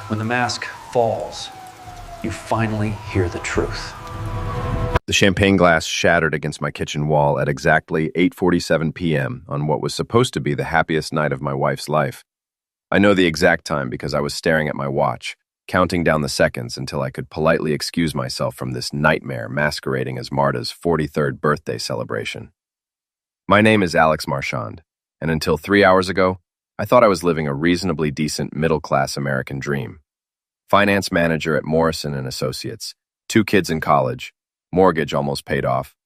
When the mask falls, you finally hear the truth. The champagne glass shattered against my kitchen wall at exactly 8:47 p.m. on what was supposed to be the happiest night of my wife's life. I know the exact time because I was staring at my watch, counting down the seconds until I could politely excuse myself from this nightmare masquerading as Marta's 43rd birthday celebration. My name is Alex Marchand, and until 3 hours ago, I thought I was living a reasonably decent middle-class American dream. Finance manager at Morrison & Associates, 2 kids in college, mortgage almost paid off,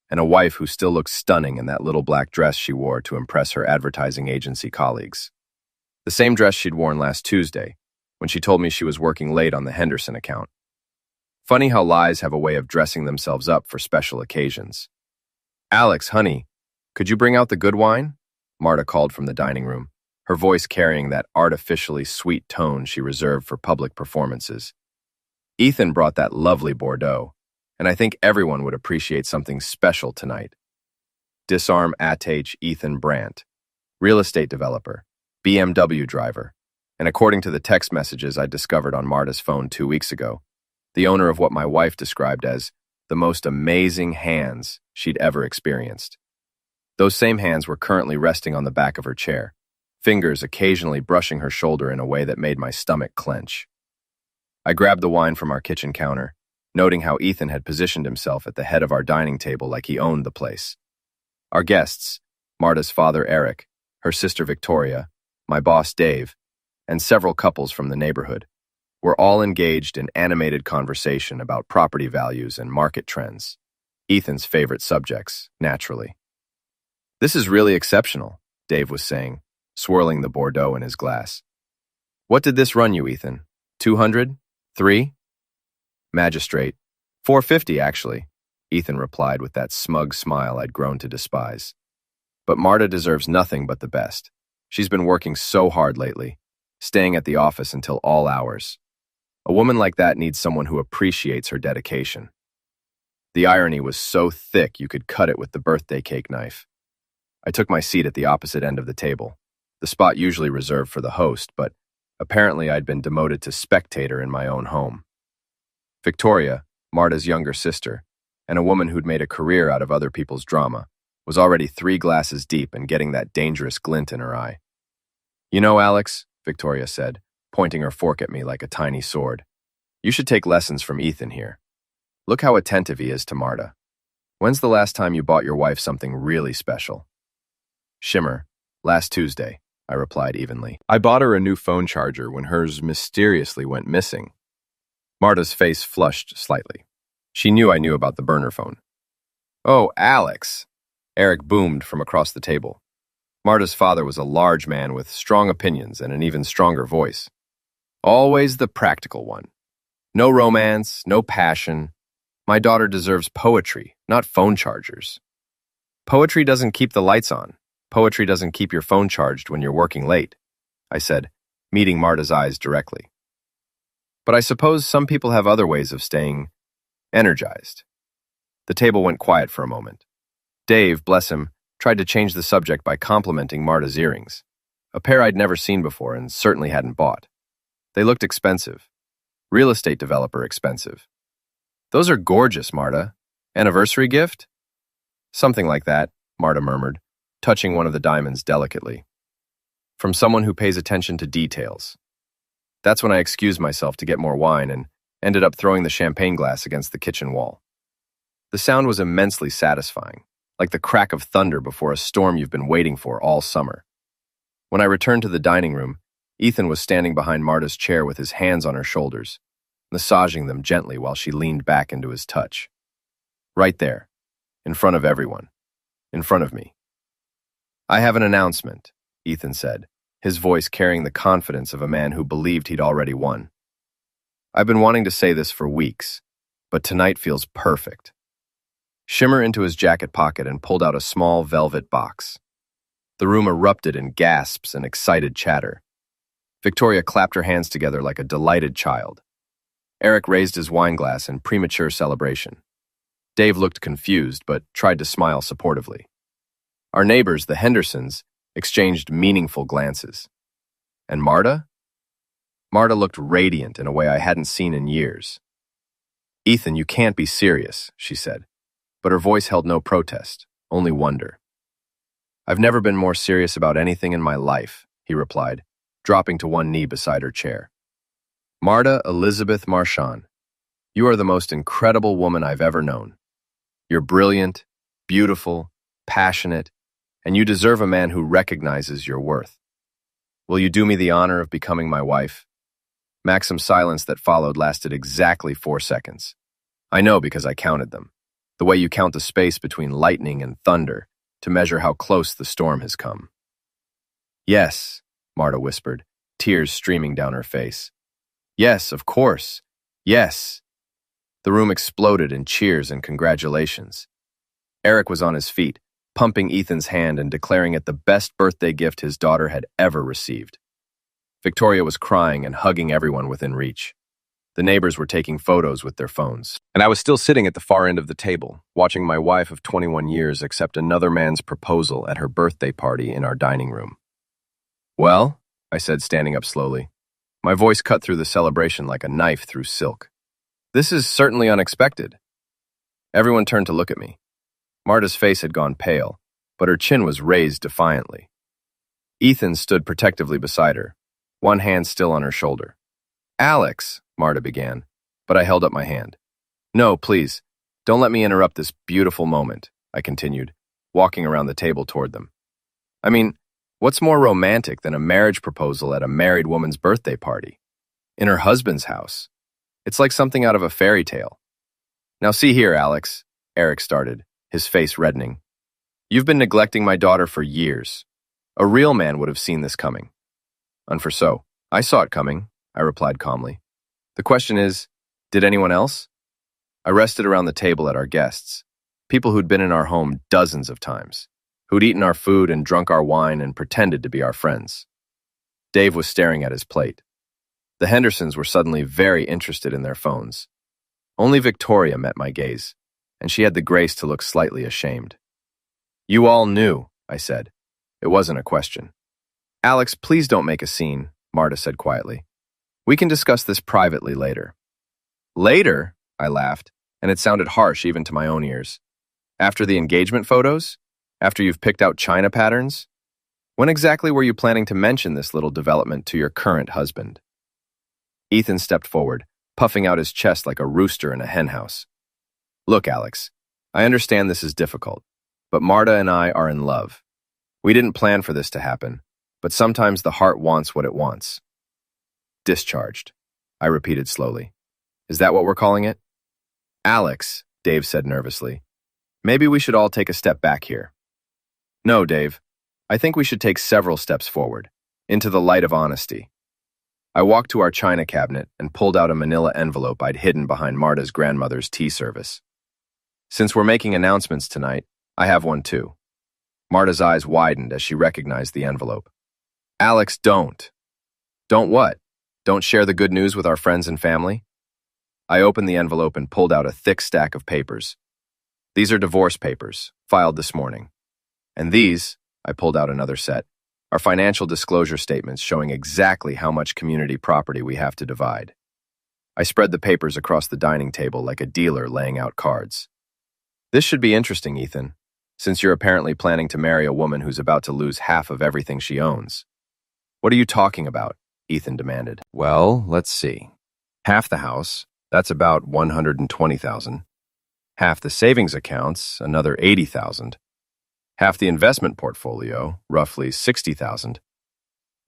and a wife who still looks stunning in that little black dress she wore to impress her advertising agency colleagues. The same dress she'd worn last Tuesday, when she told me she was working late on the Henderson account. Funny how lies have a way of dressing themselves up for special occasions. "Alex, honey, could you bring out the good wine?" Marta called from the dining room, her voice carrying that artificially sweet tone she reserved for public performances. Ethan brought that lovely Bordeaux, and I think everyone would appreciate something special tonight. Disarm Attache Ethan Brandt, real estate developer, BMW driver, and according to the text messages I discovered on Marta's phone 2 weeks ago, the owner of what my wife described as the most amazing hands she'd ever experienced. Those same hands were currently resting on the back of her chair, fingers occasionally brushing her shoulder in a way that made my stomach clench. I grabbed the wine from our kitchen counter, noting how Ethan had positioned himself at the head of our dining table like he owned the place. Our guests, Marta's father Eric, her sister Victoria, my boss Dave, and several couples from the neighborhood, were all engaged in animated conversation about property values and market trends, Ethan's favorite subjects, naturally. "This is really exceptional," Dave was saying, swirling the Bordeaux in his glass. "What did this run you, Ethan? 200? 3? Magistrate, 450 actually," Ethan replied with that smug smile I'd grown to despise. "But Marta deserves nothing but the best. She's been working so hard lately, staying at the office until all hours. A woman like that needs someone who appreciates her dedication." The irony was so thick you could cut it with the birthday cake knife. I took my seat at the opposite end of the table, the spot usually reserved for the host, but apparently I'd been demoted to spectator in my own home. Victoria, Marta's younger sister, and a woman who'd made a career out of other people's drama, was already 3 glasses deep and getting that dangerous glint in her eye. "You know, Alex," Victoria said, pointing her fork at me like a tiny sword, "you should take lessons from Ethan here. Look how attentive he is to Marta. When's the last time you bought your wife something really special?" "Shimmer, last Tuesday," I replied evenly. "I bought her a new phone charger when hers mysteriously went missing." Marta's face flushed slightly. She knew I knew about the burner phone. "Oh, Alex!" Eric boomed from across the table. Marta's father was a large man with strong opinions and an even stronger voice. "Always the practical one. No romance, no passion. My daughter deserves poetry, not phone chargers. Poetry doesn't keep the lights on. Poetry doesn't keep your phone charged when you're working late," I said, meeting Marta's eyes directly. "But I suppose some people have other ways of staying energized." The table went quiet for a moment. Dave, bless him, tried to change the subject by complimenting Marta's earrings, a pair I'd never seen before and certainly hadn't bought. They looked expensive. Real estate developer expensive. "Those are gorgeous, Marta. Anniversary gift?" "Something like that," Marta murmured, touching one of the diamonds delicately. "From someone who pays attention to details." That's when I excused myself to get more wine and ended up throwing the champagne glass against the kitchen wall. The sound was immensely satisfying, like the crack of thunder before a storm you've been waiting for all summer. When I returned to the dining room, Ethan was standing behind Marta's chair with his hands on her shoulders, massaging them gently while she leaned back into his touch. Right there, in front of everyone, in front of me. "I have an announcement," Ethan said, his voice carrying the confidence of a man who believed he'd already won. "I've been wanting to say this for weeks, but tonight feels perfect." Shimmer into his jacket pocket and pulled out a small velvet box. The room erupted in gasps and excited chatter. Victoria clapped her hands together like a delighted child. Eric raised his wine glass in premature celebration. Dave looked confused, but tried to smile supportively. Our neighbors, the Hendersons, exchanged meaningful glances. And Marta? Marta looked radiant in a way I hadn't seen in years. "Ethan, you can't be serious," she said, but her voice held no protest, only wonder. "I've never been more serious about anything in my life," he replied, dropping to one knee beside her chair. "Marta Elizabeth Marchand, you are the most incredible woman I've ever known. You're brilliant, beautiful, passionate, and you deserve a man who recognizes your worth. Will you do me the honor of becoming my wife?" Maxim's silence that followed lasted exactly 4 seconds. I know because I counted them, the way you count the space between lightning and thunder to measure how close the storm has come. "Yes," Marta whispered, tears streaming down her face. "Yes, of course. Yes." The room exploded in cheers and congratulations. Eric was on his feet, pumping Ethan's hand and declaring it the best birthday gift his daughter had ever received. Victoria was crying and hugging everyone within reach. The neighbors were taking photos with their phones. And I was still sitting at the far end of the table, watching my wife of 21 years accept another man's proposal at her birthday party in our dining room. "Well," I said, standing up slowly. My voice cut through the celebration like a knife through silk. "This is certainly unexpected." Everyone turned to look at me. Marta's face had gone pale, but her chin was raised defiantly. Ethan stood protectively beside her, one hand still on her shoulder. "Alex," Marta began, but I held up my hand. "No, please, don't let me interrupt this beautiful moment," I continued, walking around the table toward them. "I mean, what's more romantic than a marriage proposal at a married woman's birthday party? In her husband's house. It's like something out of a fairy tale." "Now see here, Alex," Eric started, his face reddening. "You've been neglecting my daughter for years. A real man would have seen this coming." "And for so, I saw it coming," I replied calmly. "The question is, did anyone else?" I rested around the table at our guests, people who'd been in our home dozens of times, who'd eaten our food and drunk our wine and pretended to be our friends. Dave was staring at his plate. The Hendersons were suddenly very interested in their phones. Only Victoria met my gaze, and she had the grace to look slightly ashamed. "You all knew," I said. It wasn't a question. "Alex, please don't make a scene," Marta said quietly. "We can discuss this privately later." "Later?" I laughed, and it sounded harsh even to my own ears. "After the engagement photos? After you've picked out china patterns? When exactly were you planning to mention this little development to your current husband?" Ethan stepped forward, puffing out his chest like a rooster in a henhouse. "Look, Alex, I understand this is difficult, but Marta and I are in love. We didn't plan for this to happen, but sometimes the heart wants what it wants." "Discharged," I repeated slowly. "Is that what we're calling it?" "Alex," Dave said nervously, "maybe we should all take a step back here." "No, Dave. I think we should take several steps forward, into the light of honesty." I walked to our china cabinet and pulled out a manila envelope I'd hidden behind Marta's grandmother's tea service. "Since we're making announcements tonight, I have one too." Marta's eyes widened as she recognized the envelope. "Alex, don't." "Don't what? Don't share the good news with our friends and family?" I opened the envelope and pulled out a thick stack of papers. "These are divorce papers, filed this morning. And these," I pulled out another set, "are financial disclosure statements showing exactly how much community property we have to divide." I spread the papers across the dining table like a dealer laying out cards. "This should be interesting, Ethan, since you're apparently planning to marry a woman who's about to lose half of everything she owns." "What are you talking about?" Ethan demanded. "Well, let's see. Half the house, that's about $120,000. Half the savings accounts, another $80,000. Half the investment portfolio, roughly $60,000.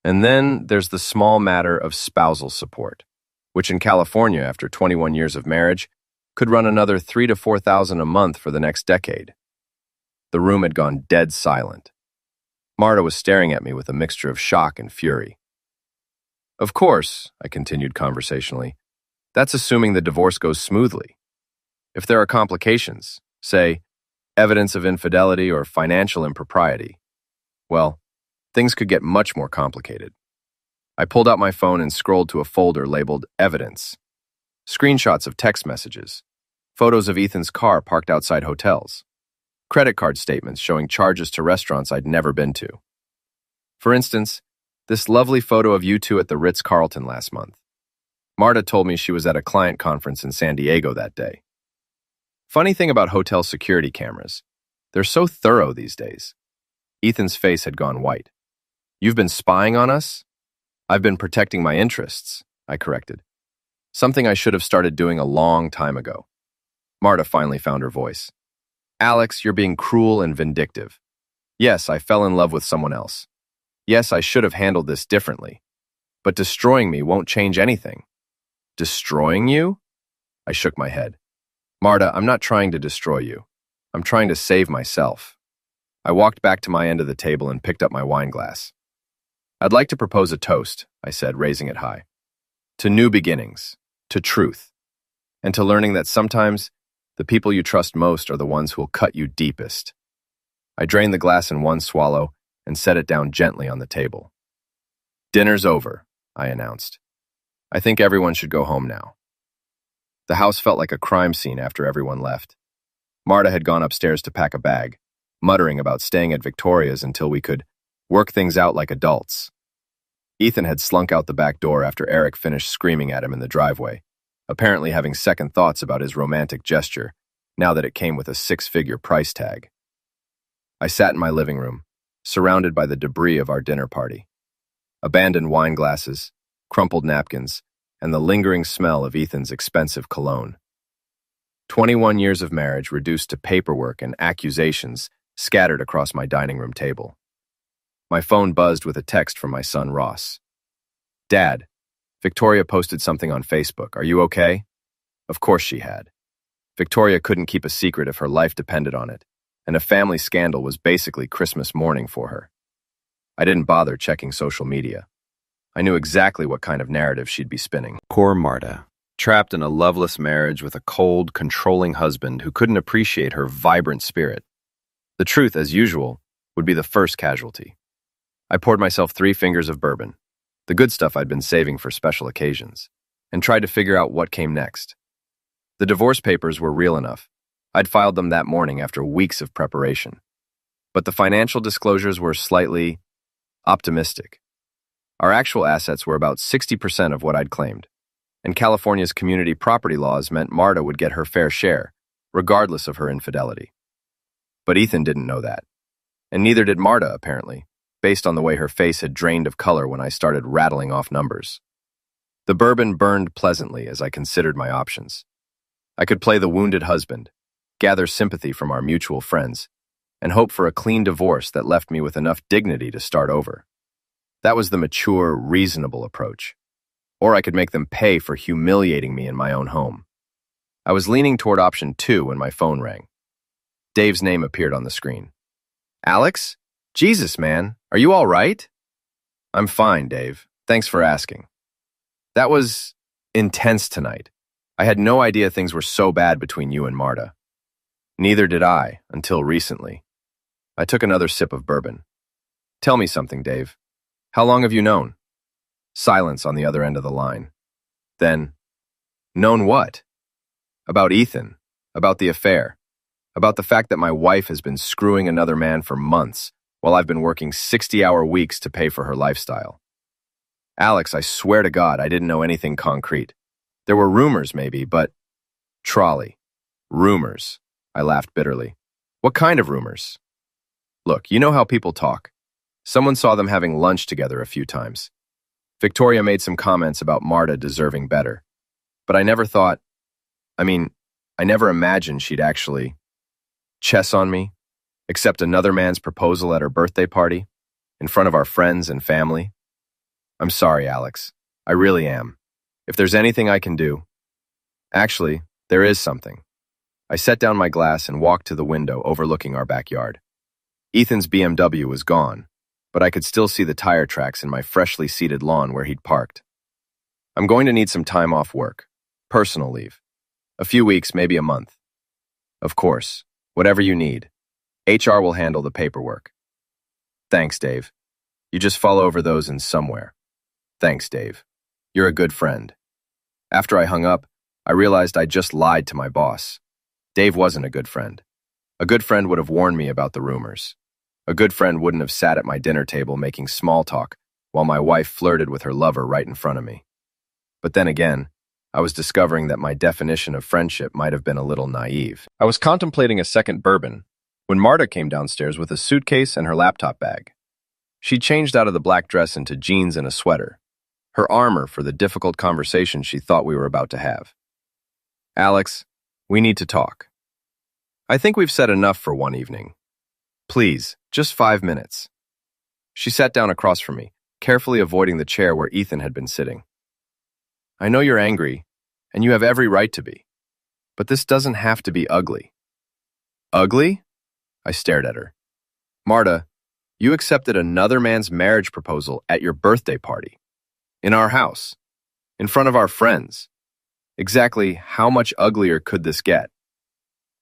And then there's the small matter of spousal support, which in California, after 21 years of marriage, could run another $3,000 to $4,000 a month for the next decade." The room had gone dead silent. Marta was staring at me with a mixture of shock and fury. "Of course," I continued conversationally, "that's assuming the divorce goes smoothly. If there are complications, say, evidence of infidelity or financial impropriety, well, things could get much more complicated." I pulled out my phone and scrolled to a folder labeled Evidence. Screenshots of text messages, photos of Ethan's car parked outside hotels, credit card statements showing charges to restaurants I'd never been to. For instance, This lovely photo of you two at the Ritz-Carlton last month. Marta told me she was at a client conference in San Diego that day. Funny thing about hotel security cameras. They're so thorough these days. Ethan's face had gone white. You've been spying on us? I've been protecting my interests, I corrected. Something I should have started doing a long time ago. Marta finally found her voice. Alex, you're being cruel and vindictive. Yes, I fell in love with someone else. Yes, I should have handled this differently. But destroying me won't change anything. Destroying you? I shook my head. Marta, I'm not trying to destroy you. I'm trying to save myself. I walked back to my end of the table and picked up my wine glass. I'd like to propose a toast, I said, raising it high. To new beginnings, to truth, and to learning that sometimes the people you trust most are the ones who will cut you deepest. I drained the glass in one swallow and set it down gently on the table. Dinner's over, I announced. I think everyone should go home now. The house felt like a crime scene after everyone left. Marta had gone upstairs to pack a bag, muttering about staying at Victoria's until we could work things out like adults. Ethan had slunk out the back door after Eric finished screaming at him in the driveway, apparently having second thoughts about his romantic gesture, now that it came with a six-figure price tag. I sat in my living room, surrounded by the debris of our dinner party. Abandoned wine glasses, crumpled napkins, and the lingering smell of Ethan's expensive cologne. 21 years of marriage reduced to paperwork and accusations scattered across my dining room table. My phone buzzed with a text from my son Ross. Dad, Victoria posted something on Facebook. Are you okay? Of course she had. Victoria couldn't keep a secret if her life depended on it, and a family scandal was basically Christmas morning for her. I didn't bother checking social media. I knew exactly what kind of narrative she'd be spinning. Poor Marta, trapped in a loveless marriage with a cold, controlling husband who couldn't appreciate her vibrant spirit. The truth, as usual, would be the first casualty. I poured myself 3 fingers of bourbon, the good stuff I'd been saving for special occasions, and tried to figure out what came next. The divorce papers were real enough. I'd filed them that morning after weeks of preparation. But the financial disclosures were slightly optimistic. Our actual assets were about 60% of what I'd claimed, and California's community property laws meant Marta would get her fair share, regardless of her infidelity. But Ethan didn't know that, and neither did Marta, apparently, based on the way her face had drained of color when I started rattling off numbers. The bourbon burned pleasantly as I considered my options. I could play the wounded husband, gather sympathy from our mutual friends, and hope for a clean divorce that left me with enough dignity to start over. That was the mature, reasonable approach. Or I could make them pay for humiliating me in my own home. I was leaning toward option 2 when my phone rang. Dave's name appeared on the screen. Alex? Jesus, man, are you all right? I'm fine, Dave. Thanks for asking. That was intense tonight. I had no idea things were so bad between you and Marta. Neither did I, until recently. I took another sip of bourbon. Tell me something, Dave. How long have you known? Silence on the other end of the line. Then, known what? About Ethan, about the affair, about the fact that my wife has been screwing another man for months while I've been working 60-hour weeks to pay for her lifestyle. Alex, I swear to God, I didn't know anything concrete. There were rumors, maybe, but... Trolley. Rumors. I laughed bitterly. What kind of rumors? Look, you know how people talk. Someone saw them having lunch together a few times. Victoria made some comments about Marta deserving better. But I never thought... I never imagined she'd actually... chess on me, accept another man's proposal at her birthday party, in front of our friends and family. I'm sorry, Alex. I really am. If there's anything I can do... Actually, there is something. I set down my glass and walked to the window overlooking our backyard. Ethan's BMW was gone, but I could still see the tire tracks in my freshly seeded lawn where he'd parked. I'm going to need some time off work. Personal leave. A few weeks, maybe a month. Of course, whatever you need. HR will handle the paperwork. Thanks, Dave. You just follow over those in somewhere. Thanks, Dave. You're a good friend. After I hung up, I realized I'd just lied to my boss. Dave wasn't a good friend. A good friend would have warned me about the rumors. A good friend wouldn't have sat at my dinner table making small talk while my wife flirted with her lover right in front of me. But then again, I was discovering that my definition of friendship might have been a little naive. I was contemplating a second bourbon when Marta came downstairs with a suitcase and her laptop bag. She changed out of the black dress into jeans and a sweater, her armor for the difficult conversation she thought we were about to have. "Alex, we need to talk. I think we've said enough for one evening. Please, just 5 minutes." She sat down across from me, carefully avoiding the chair where Ethan had been sitting. "I know you're angry, and you have every right to be, but this doesn't have to be ugly." "Ugly?" I stared at her. "Marta, you accepted another man's marriage proposal at your birthday party. In our house. In front of our friends. Exactly how much uglier could this get?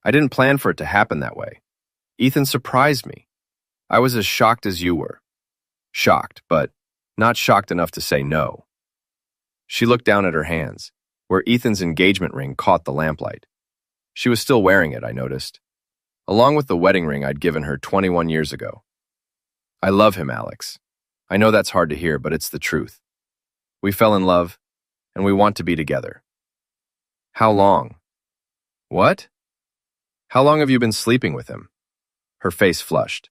I didn't plan for it to happen that way. Ethan surprised me. I was as shocked as you were. Shocked, but not shocked enough to say no." She looked down at her hands, where Ethan's engagement ring caught the lamplight. She was still wearing it, I noticed, along with the wedding ring I'd given her 21 years ago. "I love him, Alex. I know that's hard to hear, but it's the truth. We fell in love, and we want to be together." "How long?" "What? How long have you been sleeping with him?" Her face flushed.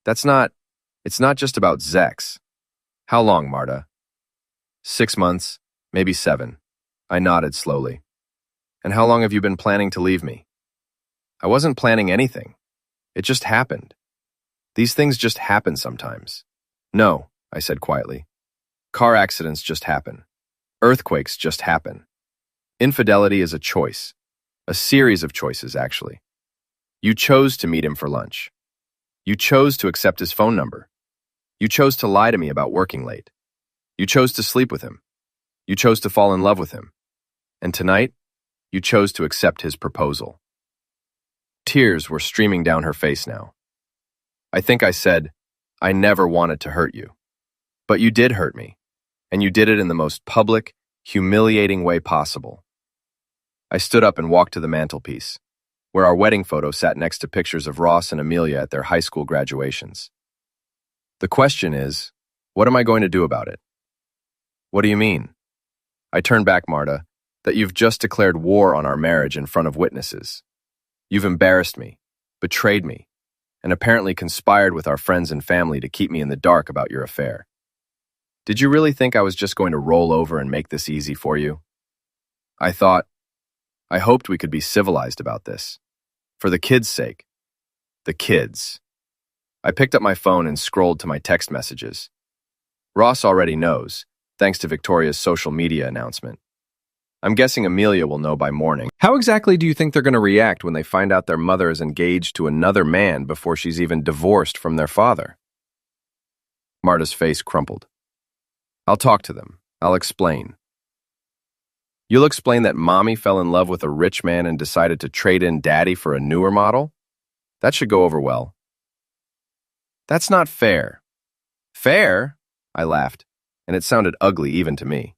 It's not just about Zex. "How long, Marta?" 6 months, maybe 7. I nodded slowly. "And how long have you been planning to leave me?" "I wasn't planning anything. It just happened. These things just happen sometimes." "No," I said quietly. "Car accidents just happen. Earthquakes just happen. Infidelity is a choice. A series of choices, actually. You chose to meet him for lunch. You chose to accept his phone number. You chose to lie to me about working late. You chose to sleep with him. You chose to fall in love with him. And tonight, you chose to accept his proposal." Tears were streaming down her face now. "I think I said, I never wanted to hurt you. But you did hurt me, and you did it in the most public, humiliating way possible." I stood up and walked to the mantelpiece, where our wedding photo sat next to pictures of Ross and Amelia at their high school graduations. "The question is, what am I going to do about it?" "What do you mean?" I turned back, "Marta, that you've just declared war on our marriage in front of witnesses. You've embarrassed me, betrayed me, and apparently conspired with our friends and family to keep me in the dark about your affair. Did you really think I was just going to roll over and make this easy for you? I hoped we could be civilized about this. For the kids' sake. The kids." I picked up my phone and scrolled to my text messages. Ross already knows, thanks to Victoria's social media announcement. I'm guessing Amelia will know by morning. How exactly do you think they're going to react when they find out their mother is engaged to another man before she's even divorced from their father? Marta's face crumpled. "I'll talk to them. I'll explain." "You'll explain that Mommy fell in love with a rich man and decided to trade in Daddy for a newer model? That should go over well." "That's not fair." "Fair?" I laughed, and it sounded ugly even to me.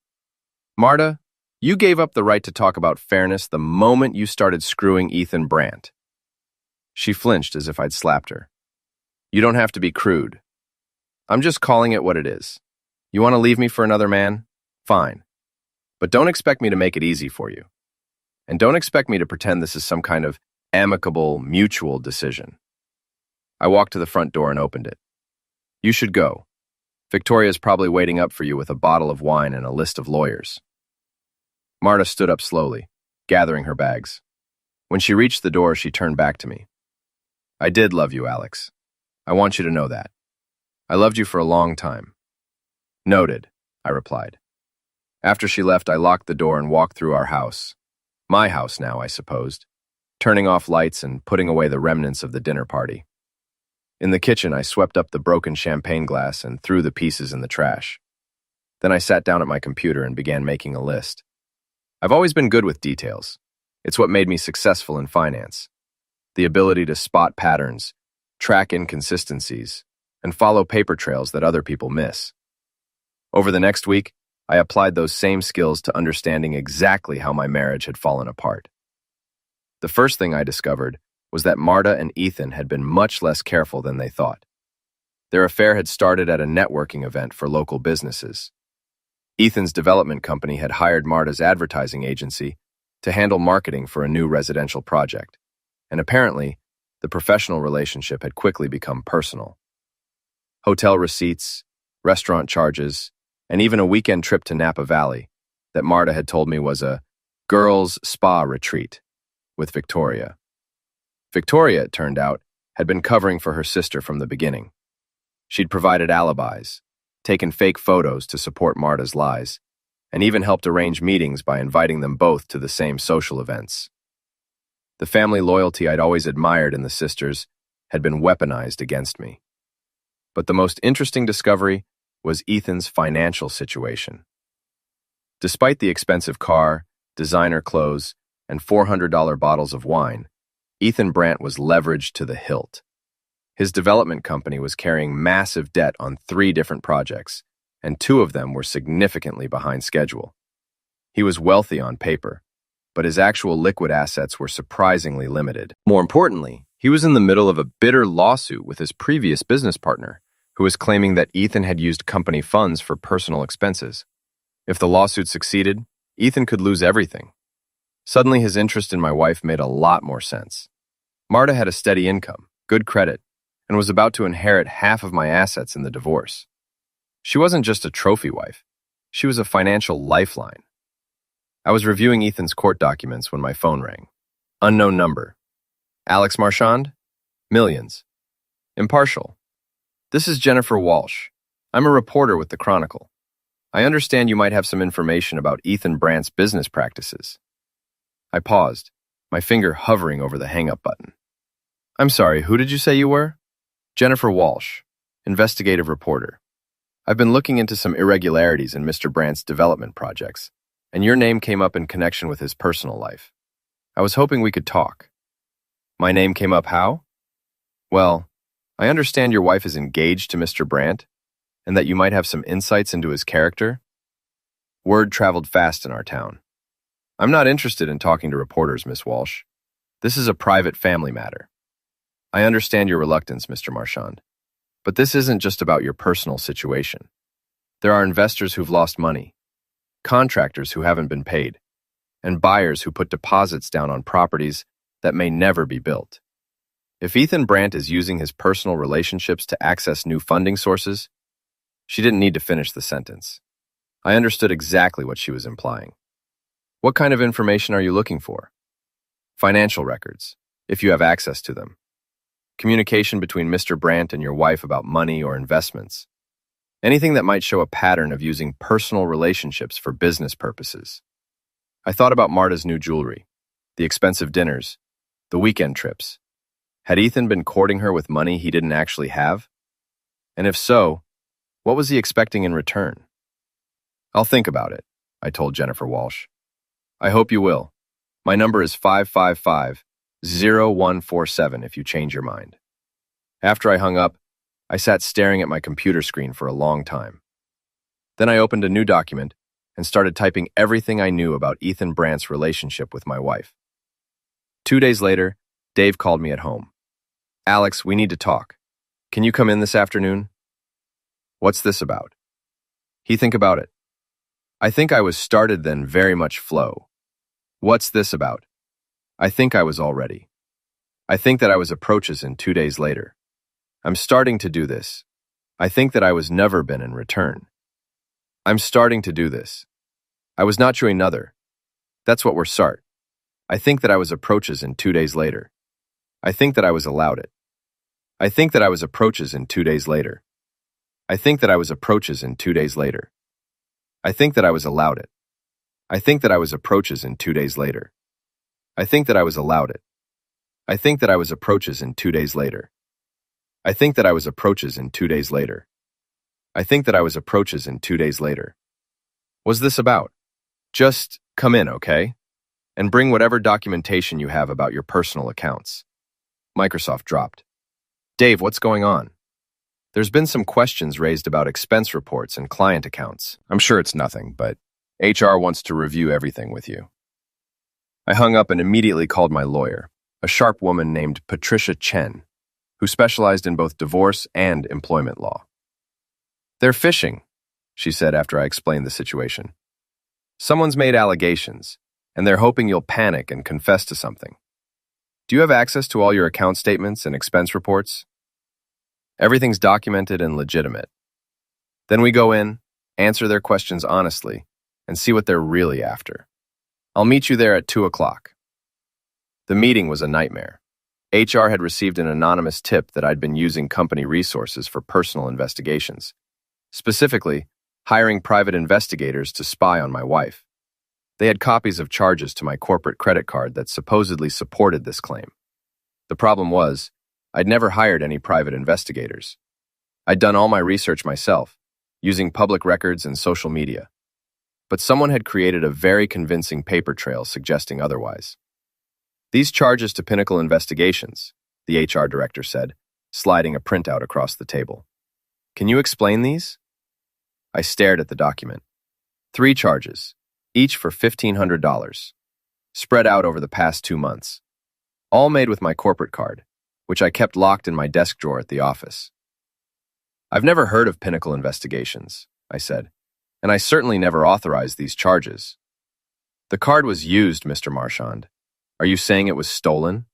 "Marta, you gave up the right to talk about fairness the moment you started screwing Ethan Brandt." She flinched as if I'd slapped her. "You don't have to be crude. I'm just calling it what it is. You want to leave me for another man? Fine. But don't expect me to make it easy for you. And don't expect me to pretend this is some kind of amicable, mutual decision." I walked to the front door and opened it. "You should go. Victoria's probably waiting up for you with a bottle of wine and a list of lawyers." Marta stood up slowly, gathering her bags. When she reached the door, she turned back to me. "I did love you, Alex. I want you to know that. I loved you for a long time." "Noted," I replied. After she left, I locked the door and walked through our house. My house now, I supposed, turning off lights and putting away the remnants of the dinner party. In the kitchen, I swept up the broken champagne glass and threw the pieces in the trash. Then I sat down at my computer and began making a list. I've always been good with details. It's what made me successful in finance. The ability to spot patterns, track inconsistencies, and follow paper trails that other people miss. Over the next week, I applied those same skills to understanding exactly how my marriage had fallen apart. The first thing I discovered was that Marta and Ethan had been much less careful than they thought. Their affair had started at a networking event for local businesses. Ethan's development company had hired Marta's advertising agency to handle marketing for a new residential project, and apparently, the professional relationship had quickly become personal. Hotel receipts, restaurant charges, and even a weekend trip to Napa Valley that Marta had told me was a girls' spa retreat with Victoria. Victoria, it turned out, had been covering for her sister from the beginning. She'd provided alibis, taken fake photos to support Marta's lies, and even helped arrange meetings by inviting them both to the same social events. The family loyalty I'd always admired in the sisters had been weaponized against me. But the most interesting discovery was Ethan's financial situation. Despite the expensive car, designer clothes, and $400 bottles of wine, Ethan Brandt was leveraged to the hilt. His development company was carrying massive debt on 3 different projects, and 2 of them were significantly behind schedule. He was wealthy on paper, but his actual liquid assets were surprisingly limited. More importantly, he was in the middle of a bitter lawsuit with his previous business partner, who was claiming that Ethan had used company funds for personal expenses. If the lawsuit succeeded, Ethan could lose everything. Suddenly, his interest in my wife made a lot more sense. Marta had a steady income, good credit, and was about to inherit half of my assets in the divorce. She wasn't just a trophy wife. She was a financial lifeline. I was reviewing Ethan's court documents when my phone rang. Unknown number. Alex Marchand? Millions. Impartial. This is Jennifer Walsh. I'm a reporter with the Chronicle. I understand you might have some information about Ethan Brandt's business practices. I paused, my finger hovering over the hang-up button. I'm sorry, who did you say you were? Jennifer Walsh, investigative reporter. I've been looking into some irregularities in Mr. Brandt's development projects, and your name came up in connection with his personal life. I was hoping we could talk. My name came up how? Well, I understand your wife is engaged to Mr. Brandt, and that you might have some insights into his character. Word traveled fast in our town. I'm not interested in talking to reporters, Miss Walsh. This is a private family matter. I understand your reluctance, Mr. Marchand, but this isn't just about your personal situation. There are investors who've lost money, contractors who haven't been paid, and buyers who put deposits down on properties that may never be built. If Ethan Brandt is using his personal relationships to access new funding sources, she didn't need to finish the sentence. I understood exactly what she was implying. What kind of information are you looking for? Financial records, if you have access to them. Communication between Mr. Brandt and your wife about money or investments. Anything that might show a pattern of using personal relationships for business purposes. I thought about Marta's new jewelry, the expensive dinners, the weekend trips. Had Ethan been courting her with money he didn't actually have? And if so, what was he expecting in return? I'll think about it, I told Jennifer Walsh. I hope you will. My number is 555-0147 if you change your mind. After I hung up, I sat staring at my computer screen for a long time. Then I opened a new document and started typing everything I knew about Ethan Brandt's relationship with my wife. 2 days later, Dave called me at home. Alex, we need to talk. Can you come in this afternoon? What's this about? He think about it. I think I was started then very much flow. What's this about? I think I was already. I think that I was approaches in 2 days later. I'm starting to do this. I think that I was never been in return. I'm starting to do this. I was not you another. That's what we're start. I think that I was approaches in 2 days later. I think that I was allowed it. I think that I was approaches in 2 days later. I think that I was approaches in 2 days later. I think that I was allowed it. I think that I was approaches in 2 days later. I think that I was allowed it. I think that I was approaches in 2 days later. I think that I was approaches in 2 days later. I think that I was approaches in 2 days later. What's this about? Just come in, okay? And bring whatever documentation you have about your personal accounts. Microsoft dropped. Dave, what's going on? There's been some questions raised about expense reports and client accounts. I'm sure it's nothing, but HR wants to review everything with you. I hung up and immediately called my lawyer, a sharp woman named Patricia Chen, who specialized in both divorce and employment law. "They're fishing," she said after I explained the situation. "Someone's made allegations, and they're hoping you'll panic and confess to something. Do you have access to all your account statements and expense reports?" "Everything's documented and legitimate." Then we go in, answer their questions honestly, and see what they're really after. "I'll meet you there at 2 o'clock. The meeting was a nightmare. HR had received an anonymous tip that I'd been using company resources for personal investigations, specifically hiring private investigators to spy on my wife. They had copies of charges to my corporate credit card that supposedly supported this claim. The problem was, I'd never hired any private investigators. I'd done all my research myself, using public records and social media. But someone had created a very convincing paper trail suggesting otherwise. "These charges to Pinnacle Investigations," the HR director said, sliding a printout across the table. "Can you explain these?" I stared at the document. 3 charges, each for $1,500, spread out over the past 2 months, all made with my corporate card, which I kept locked in my desk drawer at the office. "I've never heard of Pinnacle Investigations," I said, "and I certainly never authorized these charges." "The card was used, Mr. Marchand. Are you saying it was stolen?"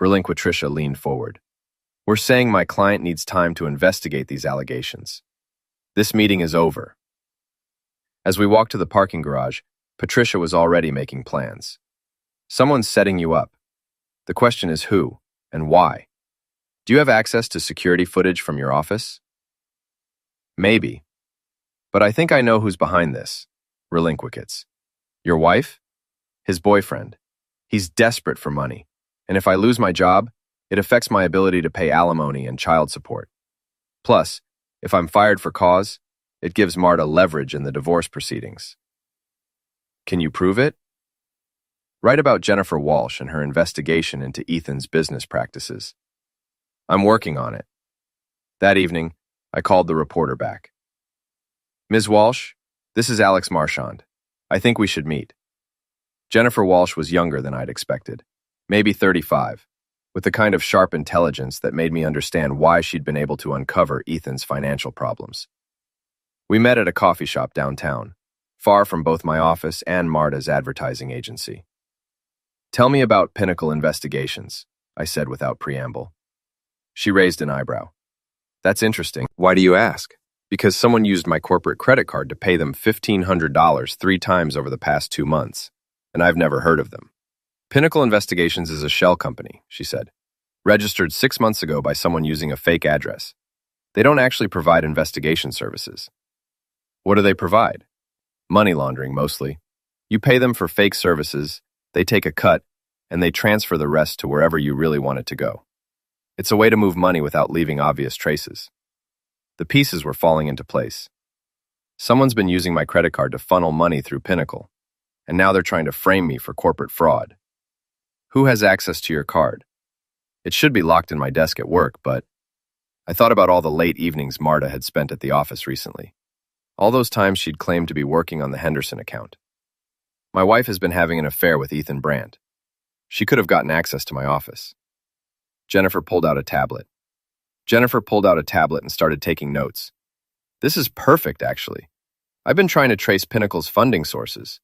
Relinquitricia leaned forward. "We're saying my client needs time to investigate these allegations. This meeting is over." As we walked to the parking garage, Patricia was already making plans. "Someone's setting you up. The question is who and why. Do you have access to security footage from your office?" "Maybe. But I think I know who's behind this. Relinquicits. Your wife? His boyfriend. He's desperate for money, and if I lose my job, it affects my ability to pay alimony and child support. Plus, if I'm fired for cause, it gives Marta leverage in the divorce proceedings." "Can you prove it?" "Write about Jennifer Walsh and her investigation into Ethan's business practices." "I'm working on it." That evening, I called the reporter back. "Ms. Walsh, this is Alex Marchand. I think we should meet." Jennifer Walsh was younger than I'd expected, maybe 35, with the kind of sharp intelligence that made me understand why she'd been able to uncover Ethan's financial problems. We met at a coffee shop downtown, far from both my office and Marta's advertising agency. "Tell me about Pinnacle Investigations," I said without preamble. She raised an eyebrow. "That's interesting. Why do you ask?" "Because someone used my corporate credit card to pay them $1,500 3 times over the past 2 months, and I've never heard of them." "Pinnacle Investigations is a shell company," she said, "registered 6 months ago by someone using a fake address. They don't actually provide investigation services." "What do they provide?" "Money laundering, mostly. You pay them for fake services, they take a cut, and they transfer the rest to wherever you really want it to go. It's a way to move money without leaving obvious traces." The pieces were falling into place. Someone's been using my credit card to funnel money through Pinnacle, and now they're trying to frame me for corporate fraud. "Who has access to your card?" "It should be locked in my desk at work, but..." I thought about all the late evenings Marta had spent at the office recently. All those times she'd claimed to be working on the Henderson account. "My wife has been having an affair with Ethan Brandt. She could have gotten access to my office." Jennifer pulled out a tablet. And started taking notes. "This is perfect, actually. I've been trying to trace Pinnacle's funding sources.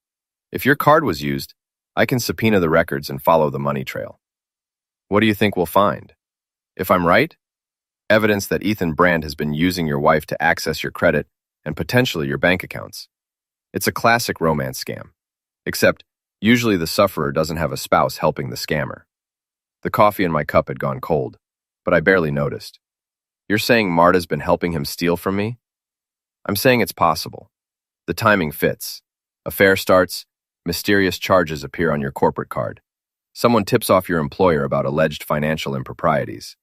If your card was used, I can subpoena the records and follow the money trail." "What do you think we'll find?" "If I'm right, evidence that Ethan Brandt has been using your wife to access your credit and potentially your bank accounts. It's a classic romance scam, except usually the sufferer doesn't have a spouse helping the scammer." The coffee in my cup had gone cold, but I barely noticed. "You're saying Marta's been helping him steal from me?" "I'm saying it's possible. The timing fits. Affair starts, mysterious charges appear on your corporate card. Someone tips off your employer about alleged financial improprieties.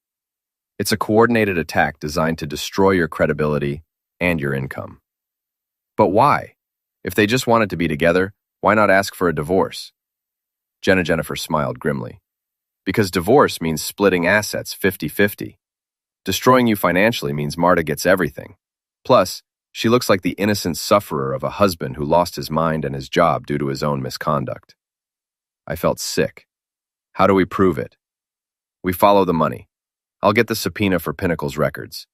It's a coordinated attack designed to destroy your credibility and your income." "But why? If they just wanted to be together, why not ask for a divorce?" Jennifer smiled grimly. "Because divorce means splitting assets 50-50. Destroying you financially means Marta gets everything. Plus, she looks like the innocent sufferer of a husband who lost his mind and his job due to his own misconduct." I felt sick. "How do we prove it?" "We follow the money. I'll get the subpoena for Pinnacle's records.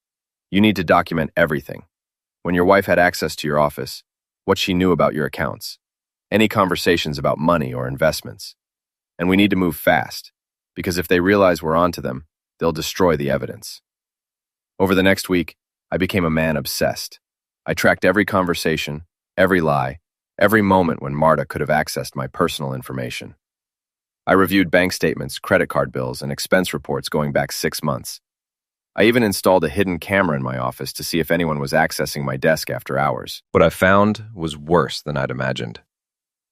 You need to document everything. When your wife had access to your office, what she knew about your accounts, any conversations about money or investments. And we need to move fast, because if they realize we're onto them, they'll destroy the evidence. Over the next week, I became a man obsessed. I tracked every conversation, every lie, every moment when Marta could have accessed my personal information. I reviewed bank statements, credit card bills, and expense reports going back 6 months. I even installed a hidden camera in my office to see if anyone was accessing my desk after hours. What I found was worse than I'd imagined.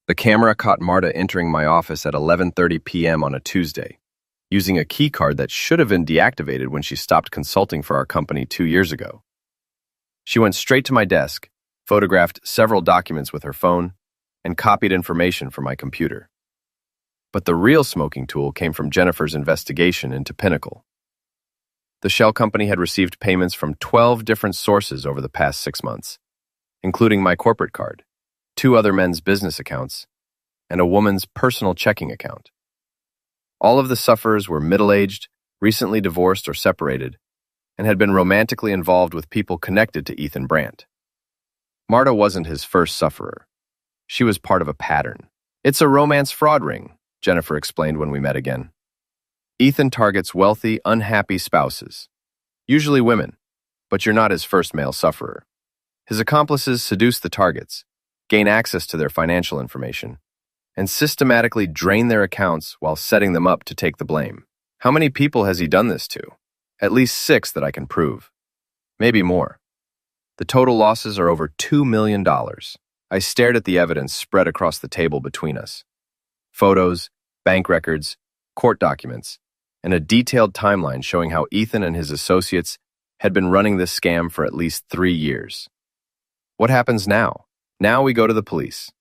The camera caught Marta entering my office at 11:30 p.m. on a Tuesday, using a key card that should have been deactivated when she stopped consulting for our company 2 years ago. She went straight to my desk, photographed several documents with her phone, and copied information from my computer. But the real smoking tool came from Jennifer's investigation into Pinnacle. The shell company had received payments from 12 different sources over the past 6 months, including my corporate card, 2 other men's business accounts, and a woman's personal checking account. All of the sufferers were middle-aged, recently divorced or separated, and had been romantically involved with people connected to Ethan Brandt. Marta wasn't his first sufferer. She was part of a pattern. "It's a romance fraud ring," Jennifer explained when we met again. "Ethan targets wealthy, unhappy spouses, usually women, but you're not his first male sufferer. His accomplices seduce the targets, gain access to their financial information, and systematically drain their accounts while setting them up to take the blame. How many people has he done this to? At least 6 that I can prove. Maybe more. The total losses are over $2 million. I stared at the evidence spread across the table between us. Photos, bank records, court documents, and a detailed timeline showing how Ethan and his associates had been running this scam for at least 3 years. What happens now? Now we go to the police.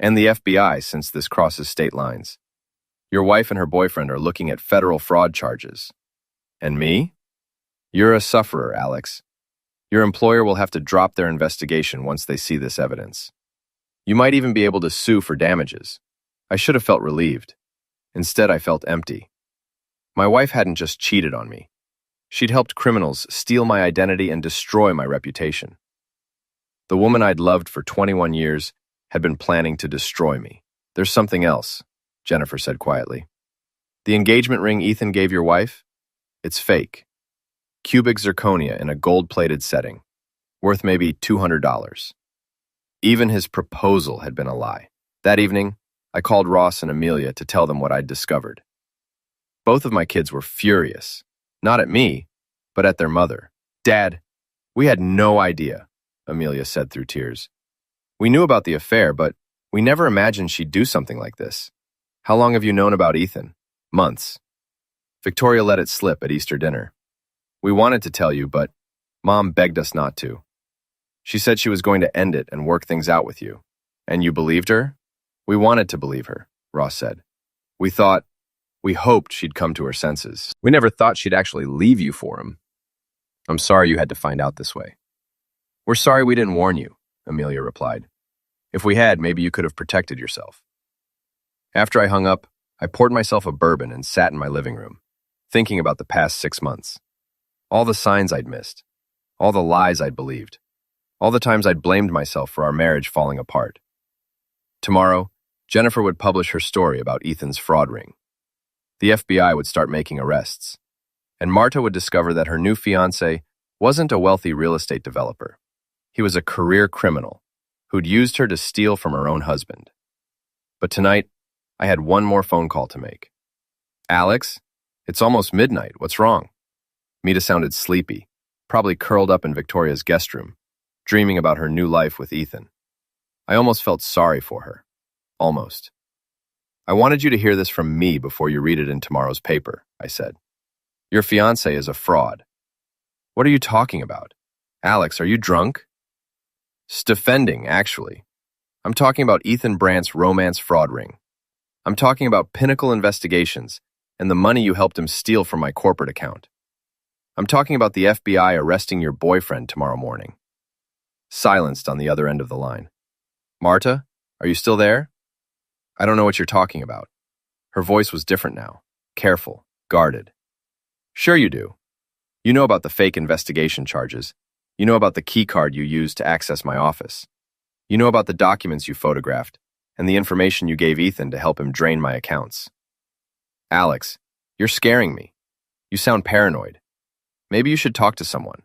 And the FBI, since this crosses state lines. Your wife and her boyfriend are looking at federal fraud charges. And me? You're a sufferer, Alex. Your employer will have to drop their investigation once they see this evidence. You might even be able to sue for damages. I should have felt relieved. Instead, I felt empty. My wife hadn't just cheated on me. She'd helped criminals steal my identity and destroy my reputation. The woman I'd loved for 21 years had been planning to destroy me. "There's something else," Jennifer said quietly. "The engagement ring Ethan gave your wife? It's fake. Cubic zirconia in a gold-plated setting, worth maybe $200. Even his proposal had been a lie. That evening, I called Ross and Amelia to tell them what I'd discovered. Both of my kids were furious, not at me, but at their mother. "Dad, we had no idea," Amelia said through tears. "We knew about the affair, but we never imagined she'd do something like this. How long have you known about Ethan?" "Months. Victoria let it slip at Easter dinner. We wanted to tell you, but Mom begged us not to. She said she was going to end it and work things out with you. And you believed her?" "We wanted to believe her," Ross said. We hoped she'd come to her senses. We never thought she'd actually leave you for him. I'm sorry you had to find out this way." "We're sorry we didn't warn you," Amelia replied. "If we had, maybe you could have protected yourself." After I hung up, I poured myself a bourbon and sat in my living room, thinking about the past 6 months. All the signs I'd missed, all the lies I'd believed, all the times I'd blamed myself for our marriage falling apart. Tomorrow, Jennifer would publish her story about Ethan's fraud ring. The FBI would start making arrests, and Marta would discover that her new fiancé wasn't a wealthy real estate developer. He was a career criminal who'd used her to steal from her own husband. But tonight, I had one more phone call to make. "Alex, it's almost midnight. What's wrong?" Mita sounded sleepy, probably curled up in Victoria's guest room, dreaming about her new life with Ethan. I almost felt sorry for her. Almost. "I wanted you to hear this from me before you read it in tomorrow's paper," I said. "Your fiancé is a fraud." "What are you talking about? Alex, are you drunk?" "Defending, actually. I'm talking about Ethan Brandt's romance fraud ring. I'm talking about Pinnacle investigations and the money you helped him steal from my corporate account. I'm talking about the FBI arresting your boyfriend tomorrow morning." Silenced on the other end of the line. "Marta, are you still there?" "I don't know what you're talking about." Her voice was different now, careful, guarded. "Sure you do. You know about the fake investigation charges. You know about the key card you used to access my office. You know about the documents you photographed and the information you gave Ethan to help him drain my accounts. Alex, you're scaring me. You sound paranoid. Maybe you should talk to someone.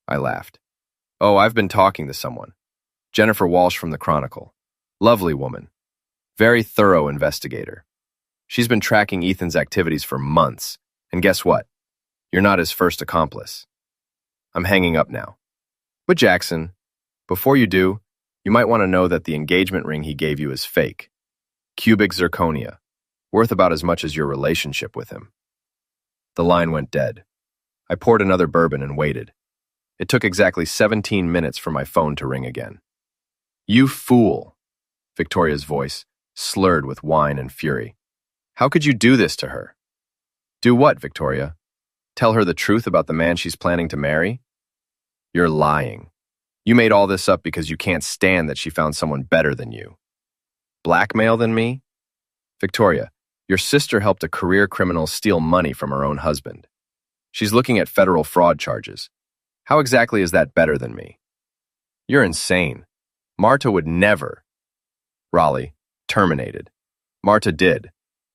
I laughed. Oh, I've been talking to someone. Jennifer Walsh from the Chronicle. Lovely woman. Very thorough investigator. She's been tracking Ethan's activities for months, and guess what? You're not his first accomplice. I'm hanging up now. But Jackson, before you do, you might want to know that the engagement ring he gave you is fake. Cubic zirconia, worth about as much as your relationship with him. The line went dead. I poured another bourbon and waited. It took exactly 17 minutes for my phone to ring again. You fool, Victoria's voice, slurred with wine and fury. How could you do this to her? Do what, Victoria? Tell her the truth about the man she's planning to marry? You're lying. You made all this up because you can't stand that she found someone better than you. Blackmail than me? Victoria, your sister helped a career criminal steal money from her own husband. She's looking at federal fraud charges. How exactly is that better than me? You're insane. Marta would never. Raleigh, terminated. Marta did.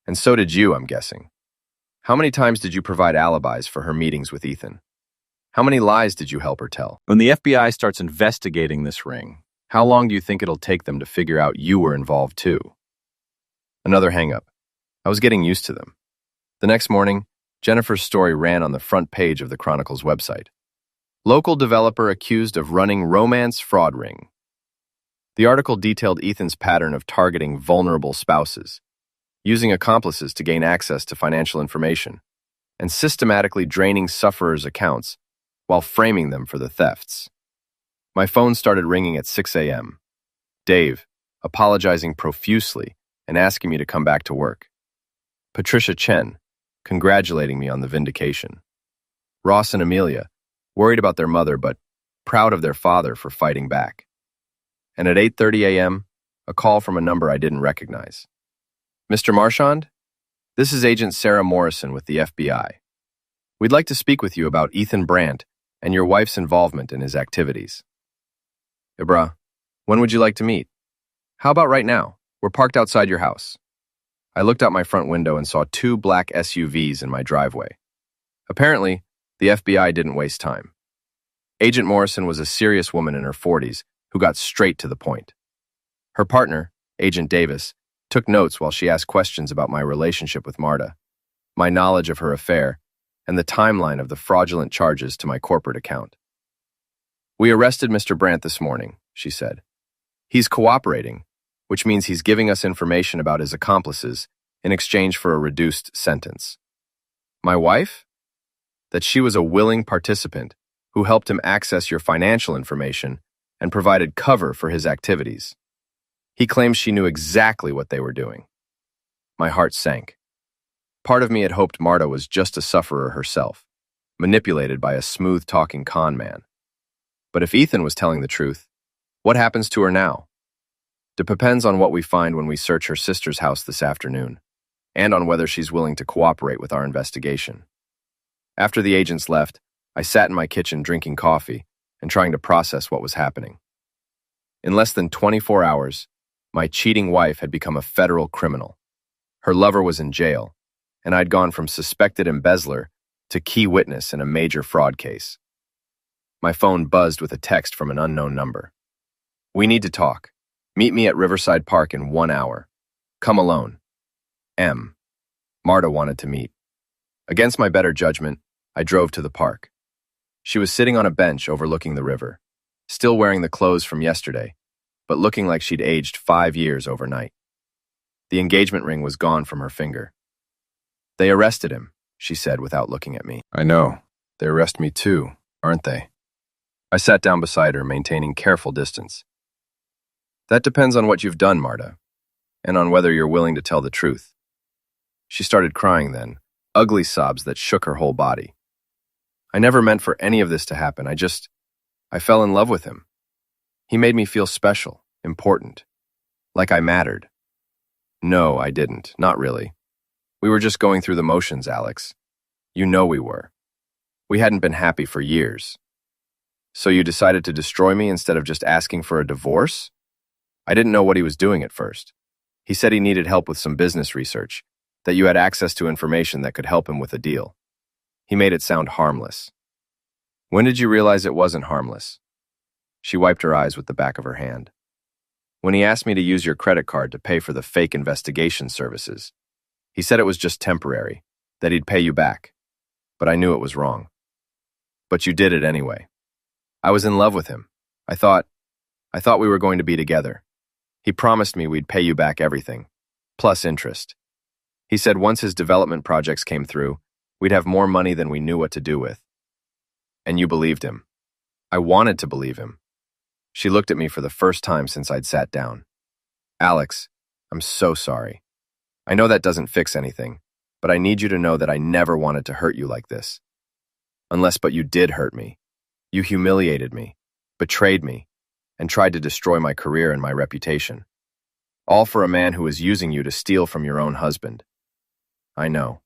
And so did you, I'm guessing. How many times did you provide alibis for her meetings with Ethan? How many lies did you help her tell? When the FBI starts investigating this ring, how long do you think it'll take them to figure out you were involved too? Another hang-up. I was getting used to them. The next morning, Jennifer's story ran on the front page of the Chronicle's website. Local developer accused of running romance fraud ring. The article detailed Ethan's pattern of targeting vulnerable spouses, using accomplices to gain access to financial information, and systematically draining sufferers' accounts while framing them for the thefts. My phone started ringing at 6 a.m. Dave, apologizing profusely and asking me to come back to work. Patricia Chen, congratulating me on the vindication. Ross and Amelia, worried about their mother but proud of their father for fighting back. And at 8:30 a.m., a call from a number I didn't recognize. Mr. Marchand? This is Agent Sarah Morrison with the FBI. We'd like to speak with you about Ethan Brandt and your wife's involvement in his activities. Ibra, when would you like to meet? How about right now? We're parked outside your house. I looked out my front window and saw 2 black SUVs in my driveway. Apparently, the FBI didn't waste time. Agent Morrison was a serious woman in her 40s who got straight to the point. Her partner, Agent Davis, took notes while she asked questions about my relationship with Marta, my knowledge of her affair, and the timeline of the fraudulent charges to my corporate account. We arrested Mr. Brandt this morning, she said. He's cooperating, which means he's giving us information about his accomplices in exchange for a reduced sentence. My wife? That she was a willing participant who helped him access your financial information and provided cover for his activities. He claims she knew exactly what they were doing. My heart sank. Part of me had hoped Marta was just a sufferer herself, manipulated by a smooth-talking con man. But if Ethan was telling the truth, what happens to her now? It depends on what we find when we search her sister's house this afternoon, and on whether she's willing to cooperate with our investigation. After the agents left, I sat in my kitchen drinking coffee and trying to process what was happening. In less than 24 hours, my cheating wife had become a federal criminal. Her lover was in jail, and I'd gone from suspected embezzler to key witness in a major fraud case. My phone buzzed with a text from an unknown number. We need to talk. Meet me at Riverside Park in 1 hour. Come alone. M. Marta wanted to meet. Against my better judgment, I drove to the park. She was sitting on a bench overlooking the river, still wearing the clothes from yesterday, but looking like she'd aged 5 years overnight. The engagement ring was gone from her finger. They arrested him, she said without looking at me. I know. They arrest me too, aren't they? I sat down beside her, maintaining careful distance. That depends on what you've done, Marta, and on whether you're willing to tell the truth. She started crying then, ugly sobs that shook her whole body. I never meant for any of this to happen. I fell in love with him. He made me feel special, important, like I mattered. No, I didn't, not really. We were just going through the motions, Alex. You know we were. We hadn't been happy for years. So you decided to destroy me instead of just asking for a divorce? I didn't know what he was doing at first. He said he needed help with some business research, that you had access to information that could help him with a deal. He made it sound harmless. When did you realize it wasn't harmless? She wiped her eyes with the back of her hand. When he asked me to use your credit card to pay for the fake investigation services. He said it was just temporary, that he'd pay you back. But I knew it was wrong. But you did it anyway. I was in love with him. I thought we were going to be together. He promised me we'd pay you back everything, plus interest. He said once his development projects came through, we'd have more money than we knew what to do with. And you believed him. I wanted to believe him. She looked at me for the first time since I'd sat down. Alex, I'm so sorry. I know that doesn't fix anything, but I need you to know that I never wanted to hurt you like this. But you did hurt me. You humiliated me, betrayed me, and tried to destroy my career and my reputation. All for a man who was using you to steal from your own husband. I know,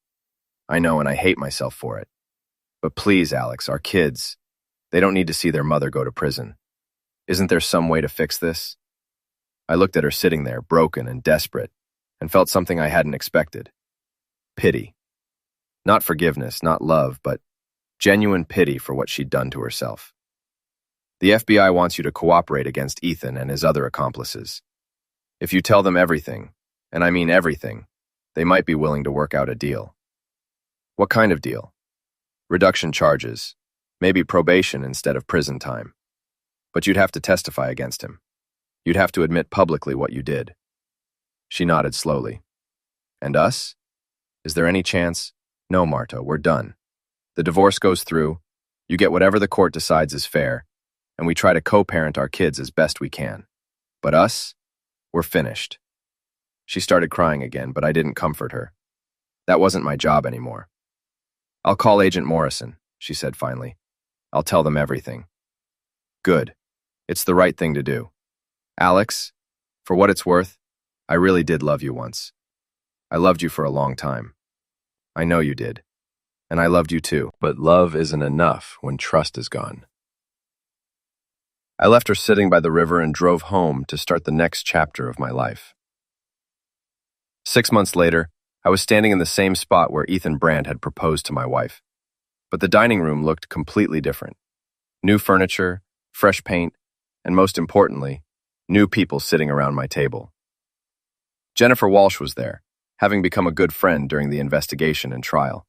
and I hate myself for it. But please, Alex, our kids, they don't need to see their mother go to prison. Isn't there some way to fix this? I looked at her sitting there, broken and desperate, and felt something I hadn't expected. Pity. Not forgiveness, not love, but genuine pity for what she'd done to herself. The FBI wants you to cooperate against Ethan and his other accomplices. If you tell them everything, and I mean everything, they might be willing to work out a deal. What kind of deal? Reduction charges, maybe probation instead of prison time. But you'd have to testify against him. You'd have to admit publicly what you did. She nodded slowly. And us? Is there any chance? No, Marta, we're done. The divorce goes through, you get whatever the court decides is fair, and we try to co-parent our kids as best we can. But us? We're finished. She started crying again, but I didn't comfort her. That wasn't my job anymore. I'll call Agent Morrison, she said finally. I'll tell them everything. Good. It's the right thing to do. Alex, for what it's worth, I really did love you once. I loved you for a long time. I know you did. And I loved you too. But love isn't enough when trust is gone. I left her sitting by the river and drove home to start the next chapter of my life. 6 months later, I was standing in the same spot where Ethan Brandt had proposed to my wife. But the dining room looked completely different. New furniture, fresh paint, and most importantly, new people sitting around my table. Jennifer Walsh was there, having become a good friend during the investigation and trial.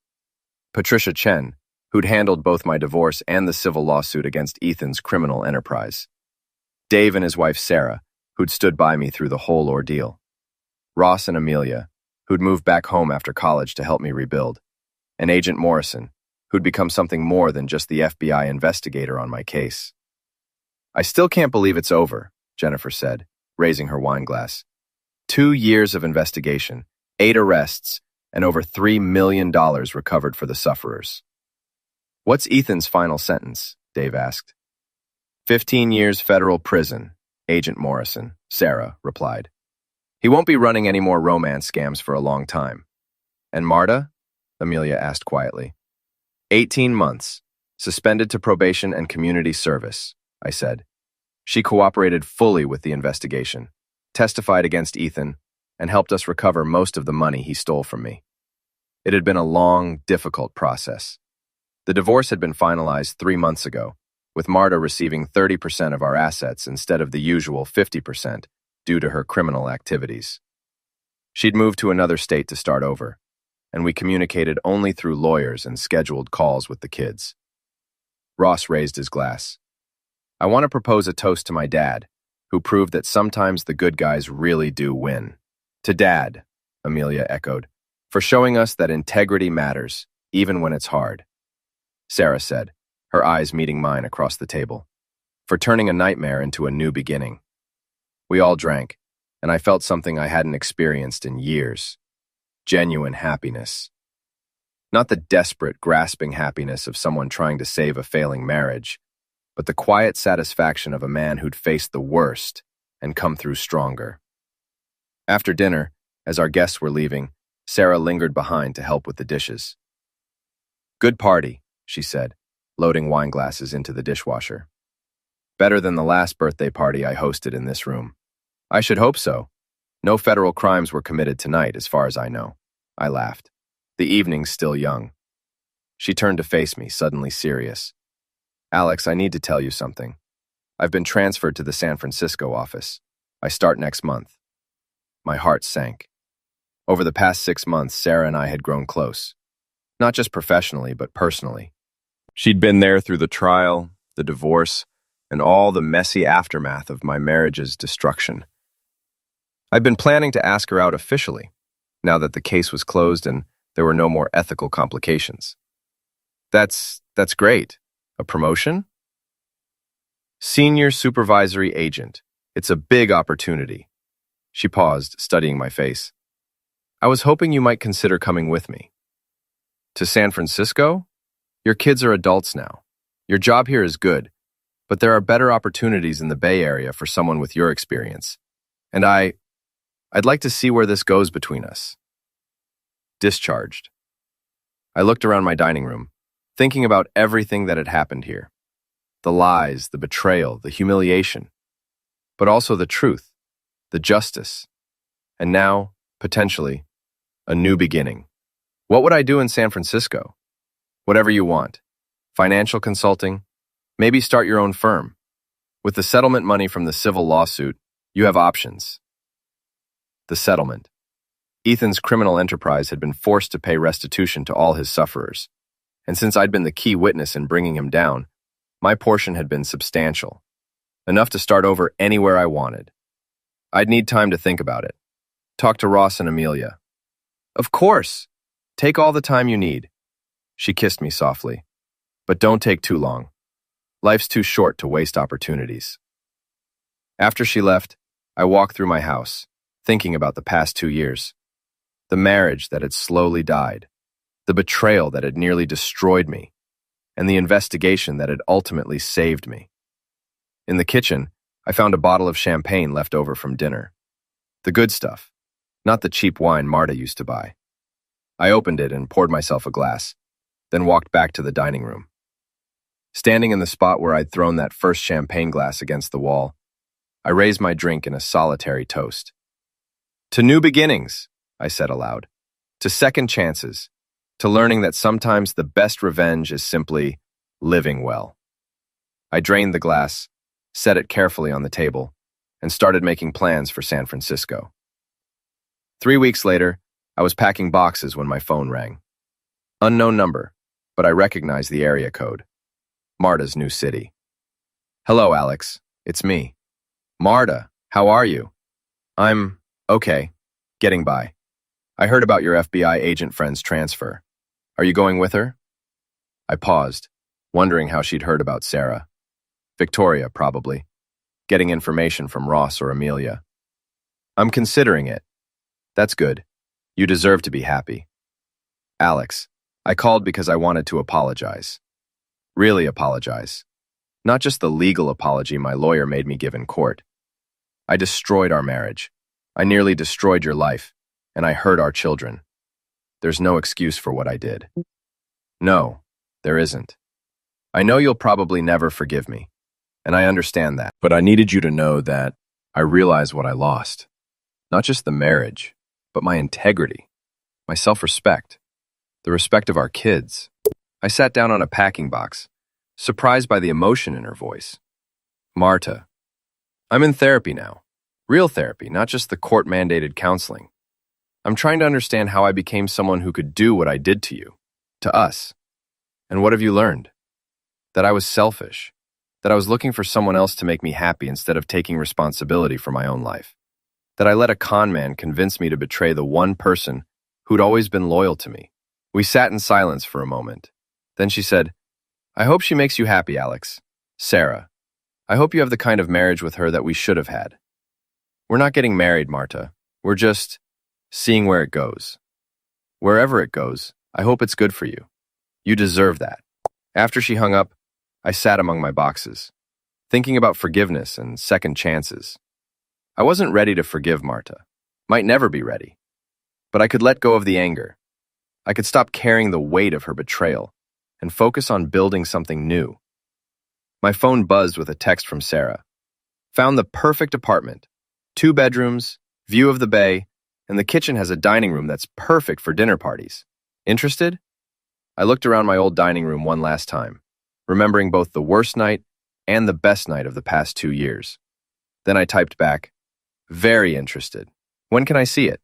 Patricia Chen, who'd handled both my divorce and the civil lawsuit against Ethan's criminal enterprise. Dave and his wife Sarah, who'd stood by me through the whole ordeal. Ross and Amelia, who'd moved back home after college to help me rebuild. And Agent Morrison, who'd become something more than just the FBI investigator on my case. I still can't believe it's over, Jennifer said, raising her wine glass. 2 years of investigation, 8 arrests, and over $3 million recovered for the sufferers. What's Ethan's final sentence? Dave asked. 15 years federal prison, Agent Morrison, Sarah replied. He won't be running any more romance scams for a long time. And Marta? Amelia asked quietly. 18 months, suspended to probation and community service, I said. She cooperated fully with the investigation, testified against Ethan, and helped us recover most of the money he stole from me. It had been a long, difficult process. The divorce had been finalized 3 months ago, with Marta receiving 30% of our assets instead of the usual 50% due to her criminal activities. She'd moved to another state to start over, and we communicated only through lawyers and scheduled calls with the kids. Ross raised his glass. I want to propose a toast to my dad, who proved that sometimes the good guys really do win. To Dad, Amelia echoed, for showing us that integrity matters, even when it's hard. Sarah said, her eyes meeting mine across the table, for turning a nightmare into a new beginning. We all drank, and I felt something I hadn't experienced in years. Genuine happiness. Not the desperate, grasping happiness of someone trying to save a failing marriage, but the quiet satisfaction of a man who'd faced the worst and come through stronger. After dinner, as our guests were leaving, Sarah lingered behind to help with the dishes. Good party, she said, loading wine glasses into the dishwasher. Better than the last birthday party I hosted in this room. I should hope so. No federal crimes were committed tonight, as far as I know. I laughed. The evening's still young. She turned to face me, suddenly serious. Alex, I need to tell you something. I've been transferred to the San Francisco office. I start next month. My heart sank. Over the past 6 months, Sarah and I had grown close. Not just professionally, but personally. She'd been there through the trial, the divorce, and all the messy aftermath of my marriage's destruction. I'd been planning to ask her out officially, now that the case was closed and there were no more ethical complications. That's great. A promotion? Senior supervisory agent. It's a big opportunity. She paused, studying my face. I was hoping you might consider coming with me. To San Francisco? Your kids are adults now. Your job here is good, but there are better opportunities in the Bay Area for someone with your experience. And I'd like to see where this goes between us. Discharged. I looked around my dining room, thinking about everything that had happened here. The lies, the betrayal, the humiliation, but also the truth, the justice, and now, potentially, a new beginning. What would I do in San Francisco? Whatever you want. Financial consulting, maybe start your own firm. With the settlement money from the civil lawsuit, you have options. The settlement. Ethan's criminal enterprise had been forced to pay restitution to all his sufferers, and since I'd been the key witness in bringing him down, my portion had been substantial, enough to start over anywhere I wanted. I'd need time to think about it. Talk to Ross and Amelia. Of course! Take all the time you need. She kissed me softly. But don't take too long. Life's too short to waste opportunities. After she left, I walked through my house, thinking about the past 2 years. The marriage that had slowly died, the betrayal that had nearly destroyed me, and the investigation that had ultimately saved me. In the kitchen, I found a bottle of champagne left over from dinner. The good stuff, not the cheap wine Marta used to buy. I opened it and poured myself a glass, then walked back to the dining room. Standing in the spot where I'd thrown that first champagne glass against the wall, I raised my drink in a solitary toast. To new beginnings, I said aloud. To second chances. To learning that sometimes the best revenge is simply living well. I drained the glass, set it carefully on the table, and started making plans for San Francisco. 3 weeks later, I was packing boxes when my phone rang. Unknown number, but I recognized the area code. Marta's new city. Hello, Alex. It's me. Marta, how are you? I'm okay. Getting by. I heard about your FBI agent friend's transfer. Are you going with her? I paused, wondering how she'd heard about Sarah. Victoria, probably. Getting information from Ross or Amelia. I'm considering it. That's good. You deserve to be happy. Alex, I called because I wanted to apologize. Really apologize. Not just the legal apology my lawyer made me give in court. I destroyed our marriage. I nearly destroyed your life, and I hurt our children. There's no excuse for what I did. No, there isn't. I know you'll probably never forgive me, and I understand that. But I needed you to know that I realize what I lost. Not just the marriage, but my integrity, my self-respect, the respect of our kids. I sat down on a packing box, surprised by the emotion in her voice. Marta, I'm in therapy now. Real therapy, not just the court-mandated counseling. I'm trying to understand how I became someone who could do what I did to you, to us. And what have you learned? That I was selfish, that I was looking for someone else to make me happy instead of taking responsibility for my own life, that I let a con man convince me to betray the one person who'd always been loyal to me. We sat in silence for a moment. Then she said, I hope she makes you happy, Alex. Sarah, I hope you have the kind of marriage with her that we should have had. We're not getting married, Marta. We're just seeing where it goes. Wherever it goes, I hope it's good for you. You deserve that. After she hung up, I sat among my boxes, thinking about forgiveness and second chances. I wasn't ready to forgive Marta. Might never be ready. But I could let go of the anger. I could stop carrying the weight of her betrayal. and focus on building something new. My phone buzzed with a text from Sarah. Found the perfect apartment. 2 bedrooms, view of the bay, and the kitchen has a dining room that's perfect for dinner parties. Interested? I looked around my old dining room one last time, remembering both the worst night and the best night of the past 2 years. Then I typed back, very interested. When can I see it?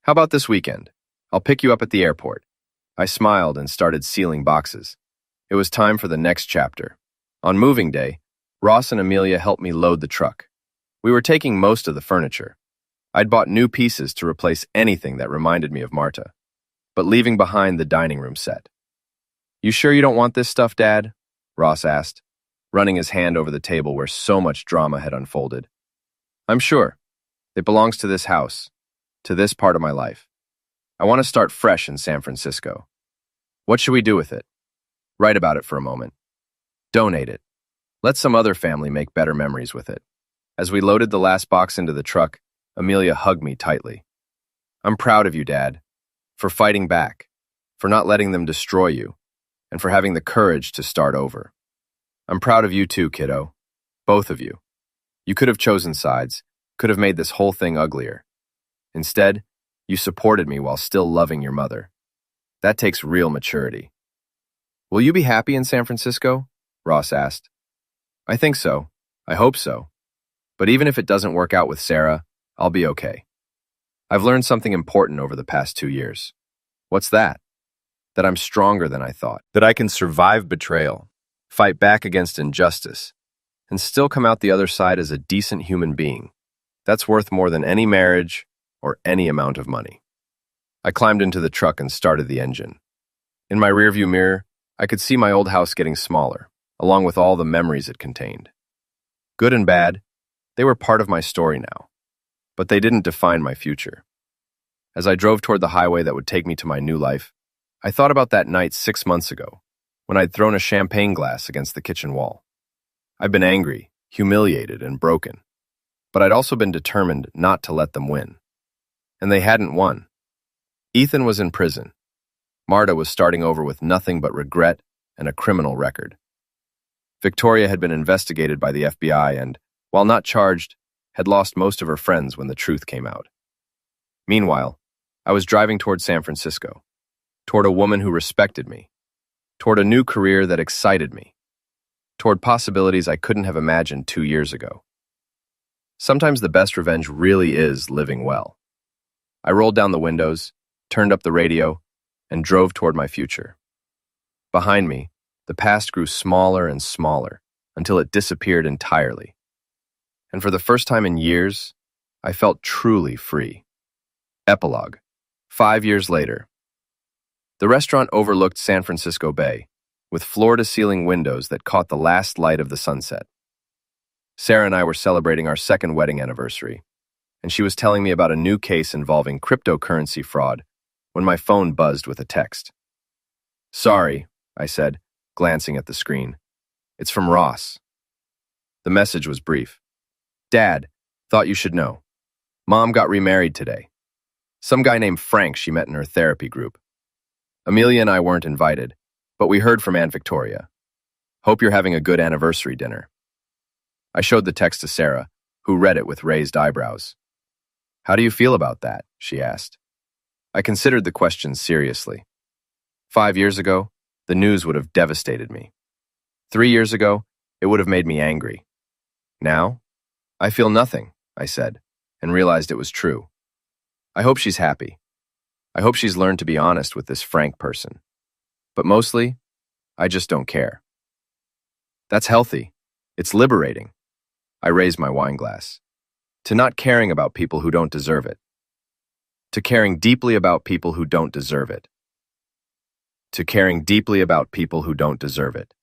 How about this weekend? I'll pick you up at the airport. I smiled and started sealing boxes. It was time for the next chapter. On moving day, Ross and Amelia helped me load the truck. We were taking most of the furniture. I'd bought new pieces to replace anything that reminded me of Marta, but leaving behind the dining room set. You sure you don't want this stuff, Dad? Ross asked, running his hand over the table where so much drama had unfolded. I'm sure. It belongs to this house, to this part of my life. I want to start fresh in San Francisco. What should we do with it? Write about it for a moment. Donate it. Let some other family make better memories with it. As we loaded the last box into the truck, Amelia hugged me tightly. I'm proud of you, Dad, for fighting back, for not letting them destroy you, and for having the courage to start over. I'm proud of you too, kiddo. Both of you. You could have chosen sides, could have made this whole thing uglier. Instead, you supported me while still loving your mother. That takes real maturity. Will you be happy in San Francisco? Ross asked. I think so. I hope so. But even if it doesn't work out with Sarah, I'll be okay. I've learned something important over the past 2 years. What's that? That I'm stronger than I thought. That I can survive betrayal, fight back against injustice, and still come out the other side as a decent human being. That's worth more than any marriage or any amount of money. I climbed into the truck and started the engine. In my rearview mirror, I could see my old house getting smaller, along with all the memories it contained. Good and bad, they were part of my story now, but they didn't define my future. As I drove toward the highway that would take me to my new life, I thought about that night 6 months ago, when I'd thrown a champagne glass against the kitchen wall. I'd been angry, humiliated, and broken, but I'd also been determined not to let them win. And they hadn't won. Ethan was in prison. Marta was starting over with nothing but regret and a criminal record. Victoria had been investigated by the FBI and, while not charged, had lost most of her friends when the truth came out. Meanwhile, I was driving toward San Francisco, toward a woman who respected me, toward a new career that excited me, toward possibilities I couldn't have imagined 2 years ago. Sometimes the best revenge really is living well. I rolled down the windows, turned up the radio, and drove toward my future. Behind me, the past grew smaller and smaller until it disappeared entirely. And for the first time in years, I felt truly free. Epilogue. 5 years later. The restaurant overlooked San Francisco Bay, with floor-to-ceiling windows that caught the last light of the sunset. Sarah and I were celebrating our second wedding anniversary, and she was telling me about a new case involving cryptocurrency fraud when my phone buzzed with a text. Sorry, I said, glancing at the screen. It's from Ross. The message was brief. Dad, thought you should know. Mom got remarried today. Some guy named Frank she met in her therapy group. Amelia and I weren't invited, but we heard from Aunt Victoria. Hope you're having a good anniversary dinner. I showed the text to Sarah, who read it with raised eyebrows. How do you feel about that? She asked. I considered the question seriously. 5 years ago, the news would have devastated me. 3 years ago, it would have made me angry. Now, I feel nothing, I said, and realized it was true. I hope she's happy. I hope she's learned to be honest with this Frank person. But mostly, I just don't care. That's healthy. It's liberating. I raised my wine glass. To not caring about people who don't deserve it. To caring deeply about people who don't deserve it. To caring deeply about people who don't deserve it.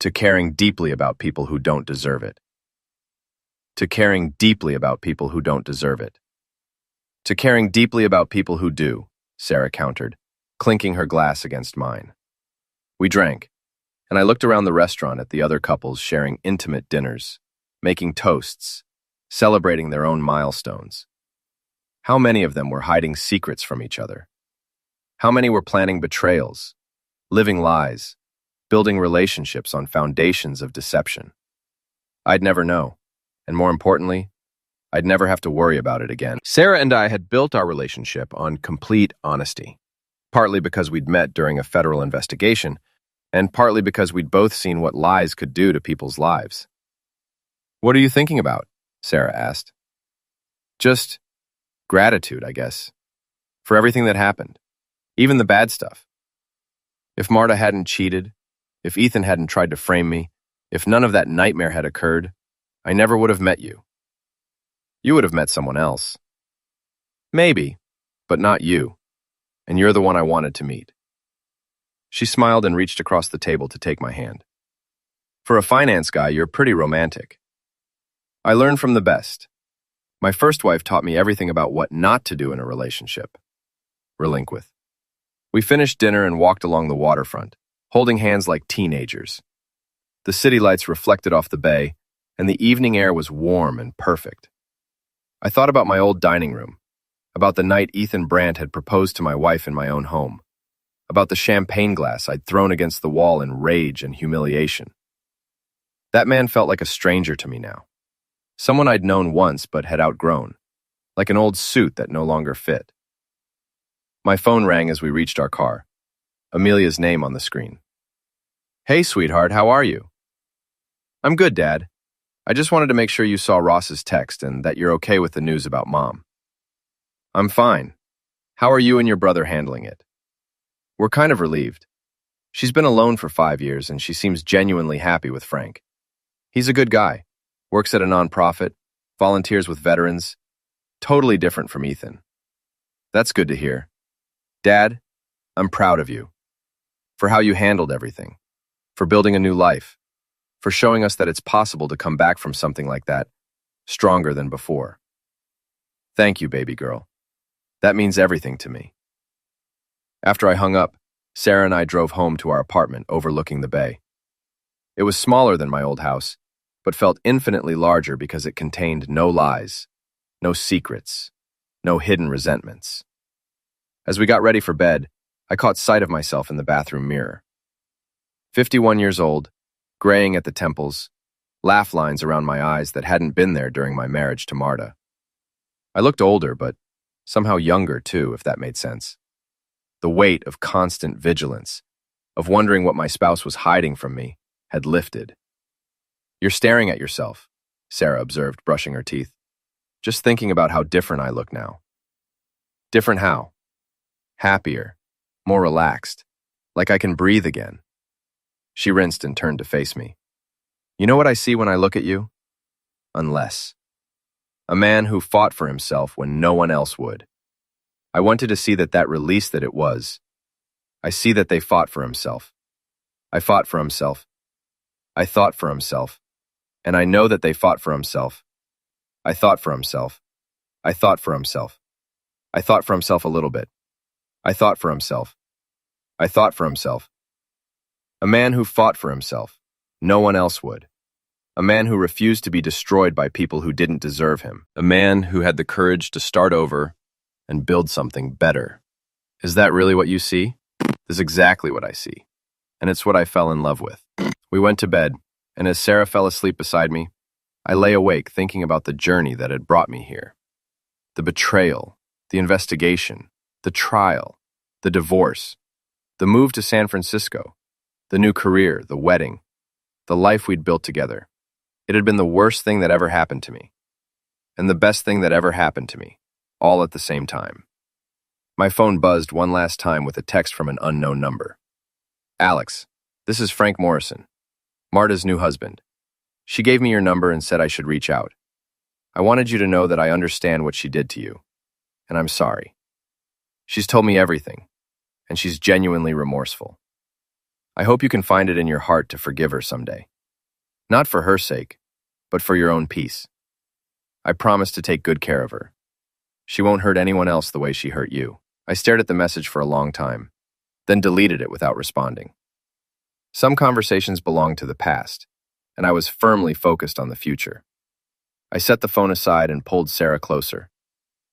To caring deeply about people who don't deserve it. To caring deeply about people who don't deserve it. To caring deeply about people who do, Sarah countered, clinking her glass against mine. We drank, and I looked around the restaurant at the other couples sharing intimate dinners, making toasts, celebrating their own milestones. How many of them were hiding secrets from each other? How many were planning betrayals, living lies, building relationships on foundations of deception. I'd never know, and more importantly, I'd never have to worry about it again. Sarah and I had built our relationship on complete honesty, partly because we'd met during a federal investigation, and partly because we'd both seen what lies could do to people's lives. "What are you thinking about?" Sarah asked. "Just gratitude, I guess, for everything that happened, even the bad stuff. If Marta hadn't cheated, if Ethan hadn't tried to frame me, if none of that nightmare had occurred, I never would have met you. You would have met someone else. Maybe, but not you, and you're the one I wanted to meet." She smiled and reached across the table to take my hand. "For a finance guy, you're pretty romantic." I learned from the best. My first wife taught me everything about what not to do in a relationship. Relinquith. We finished dinner and walked along the waterfront, holding hands like teenagers. The city lights reflected off the bay, and the evening air was warm and perfect. I thought about my old dining room, about the night Ethan Brandt had proposed to my wife in my own home, about the champagne glass I'd thrown against the wall in rage and humiliation. That man felt like a stranger to me now, someone I'd known once but had outgrown, like an old suit that no longer fit. My phone rang as we reached our car, Amelia's name on the screen. "Hey, sweetheart, how are you?" "I'm good, Dad. I just wanted to make sure you saw Ross's text and that you're okay with the news about Mom." "I'm fine. How are you and your brother handling it?" "We're kind of relieved. She's been alone for 5 years and she seems genuinely happy with Frank. He's a good guy, works at a nonprofit, volunteers with veterans, totally different from Ethan." "That's good to hear. Dad, I'm proud of you. For how you handled everything. For building a new life. For showing us that it's possible to come back from something like that, stronger than before. Thank you, baby girl. That means everything to me." After I hung up, Sarah and I drove home to our apartment overlooking the bay. It was smaller than my old house, but felt infinitely larger because it contained no lies, no secrets, no hidden resentments. As we got ready for bed, I caught sight of myself in the bathroom mirror. 51 years old, graying at the temples, laugh lines around my eyes that hadn't been there during my marriage to Marta. I looked older, but somehow younger too, if that made sense. The weight of constant vigilance, of wondering what my spouse was hiding from me, had lifted. "You're staring at yourself," Sarah observed, brushing her teeth. "Just thinking about how different I look now." "Different how?" "Happier, more relaxed, like I can breathe again." She rinsed and turned to face me. "You know what I see when I look at you? Unless. A man who fought for himself when no one else would. I wanted to see that release that it was. I see that they fought for himself. I fought for himself. I thought for himself. And I know that they fought for himself. I thought for himself. I thought for himself. I thought for himself a little bit. I thought for himself. I thought for himself. A man who fought for himself. No one else would. A man who refused to be destroyed by people who didn't deserve him. A man who had the courage to start over and build something better. Is that really what you see? This is exactly what I see. And it's what I fell in love with. We went to bed, and as Sarah fell asleep beside me, I lay awake thinking about the journey that had brought me here. The betrayal, the investigation, the trial, the divorce, the move to San Francisco, the new career, the wedding, the life we'd built together. It had been the worst thing that ever happened to me, and the best thing that ever happened to me, all at the same time. My phone buzzed one last time with a text from an unknown number. "Alex, this is Frank Morrison, Marta's new husband. She gave me your number and said I should reach out. I wanted you to know that I understand what she did to you, and I'm sorry. She's told me everything, and she's genuinely remorseful. I hope you can find it in your heart to forgive her someday. Not for her sake, but for your own peace. I promise to take good care of her. She won't hurt anyone else the way she hurt you." I stared at the message for a long time, then deleted it without responding. Some conversations belonged to the past, and I was firmly focused on the future. I set the phone aside and pulled Sarah closer,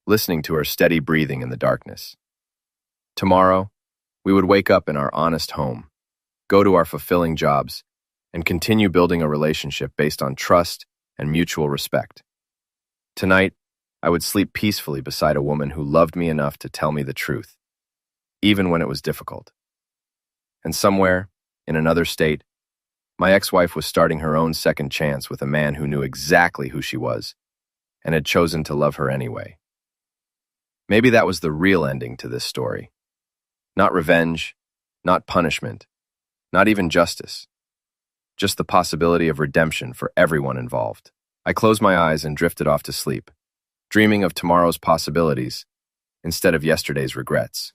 listening to her steady breathing in the darkness. Tomorrow, we would wake up in our honest home, go to our fulfilling jobs, and continue building a relationship based on trust and mutual respect. Tonight, I would sleep peacefully beside a woman who loved me enough to tell me the truth, even when it was difficult. And somewhere, in another state, my ex-wife was starting her own second chance with a man who knew exactly who she was and had chosen to love her anyway. Maybe that was the real ending to this story. Not revenge, not punishment, not even justice. Just the possibility of redemption for everyone involved. I closed my eyes and drifted off to sleep, dreaming of tomorrow's possibilities instead of yesterday's regrets.